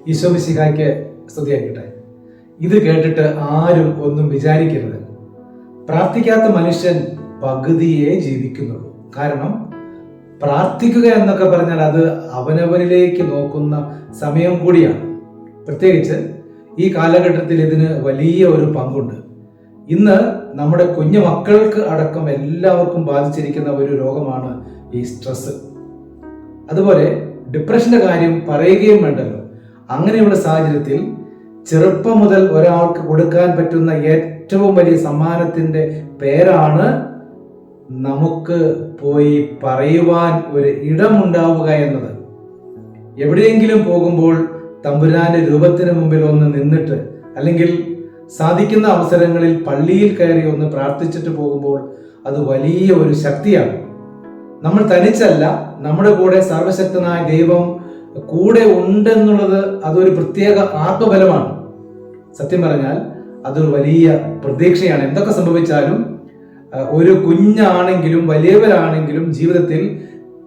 ഈശോ മിശിഹായ്ക്ക് സ്തുതിയാക്കട്ടെ. ഇത് കേട്ടിട്ട് ആരും ഒന്നും വിചാരിക്കരുത്. പ്രാർത്ഥിക്കാത്ത മനുഷ്യൻ പകുതിയെ ജീവിക്കുന്നുള്ളൂ. കാരണം പ്രാർത്ഥിക്കുക എന്നൊക്കെ പറഞ്ഞാൽ അത് അവനവനിലേക്ക് നോക്കുന്ന സമയം കൂടിയാണ്. പ്രത്യേകിച്ച് ഈ കാലഘട്ടത്തിൽ ഇതിന് വലിയ ഒരു പങ്കുണ്ട്. ഇന്ന് നമ്മുടെ കുഞ്ഞു മക്കൾക്ക് അടക്കം എല്ലാവർക്കും ബാധിച്ചിരിക്കുന്ന ഒരു രോഗമാണ് ഈ സ്ട്രെസ്. അതുപോലെ ഡിപ്രഷന്റെ കാര്യം പറയുകയും വേണ്ടല്ലോ. അങ്ങനെയുള്ള സാഹചര്യത്തിൽ ചെറുപ്പം മുതൽ ഒരാൾക്ക് കൊടുക്കാൻ പറ്റുന്ന ഏറ്റവും വലിയ സമ്മാനത്തിന്റെ പേരാണ് നമുക്ക് പോയി പറയുവാൻ ഒരു ഇടമുണ്ടാവുക എന്നത്. എവിടെയെങ്കിലും പോകുമ്പോൾ തമ്പുരാന്റെ രൂപത്തിന് മുമ്പിൽ ഒന്ന് നിന്നിട്ട്, അല്ലെങ്കിൽ സാധിക്കുന്ന അവസരങ്ങളിൽ പള്ളിയിൽ കയറി ഒന്ന് പ്രാർത്ഥിച്ചിട്ട് പോകുമ്പോൾ അത് വലിയ ഒരു ശക്തിയാണ്. നമ്മൾ തനിച്ചല്ല, നമ്മുടെ കൂടെ സർവശക്തനായ ദൈവം കൂടെ ഉണ്ടെന്നുള്ളത് അതൊരു പ്രത്യേക ആത്മബലമാണ്. സത്യം പറഞ്ഞാൽ അതൊരു വലിയ പ്രതീക്ഷയാണ്. എന്തൊക്കെ സംഭവിച്ചാലും ഒരു കുഞ്ഞാണെങ്കിലും വലിയവരാണെങ്കിലും ജീവിതത്തിൽ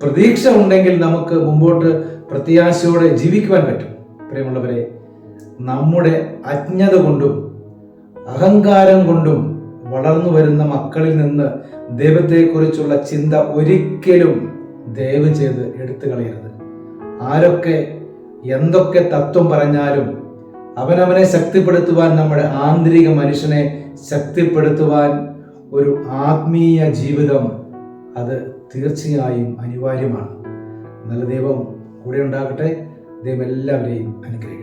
പ്രതീക്ഷ ഉണ്ടെങ്കിൽ നമുക്ക് മുമ്പോട്ട് പ്രത്യാശയോടെ ജീവിക്കുവാൻ പറ്റും. പ്രിയമുള്ളവരെ, നമ്മുടെ അജ്ഞത കൊണ്ടും അഹങ്കാരം കൊണ്ടും വളർന്നു വരുന്ന മക്കളിൽ നിന്ന് ദൈവത്തെക്കുറിച്ചുള്ള ചിന്ത ഒരിക്കലും ദയവ് ചെയ്ത് എടുത്തു കളയരുത്. ആരൊക്കെ എന്തൊക്കെ തത്വം പറഞ്ഞാലും അവനവനെ ശക്തിപ്പെടുത്തുവാൻ, നമ്മുടെ ആന്തരിക മനുഷ്യനെ ശക്തിപ്പെടുത്തുവാൻ ഒരു ആത്മീയ ജീവിതം അത് തീർച്ചയായും അനിവാര്യമാണ്. നല്ല ദൈവം കൂടെ ഉണ്ടാകട്ടെ. ദൈവം എല്ലാവരെയും അനുഗ്രഹിക്കട്ടെ.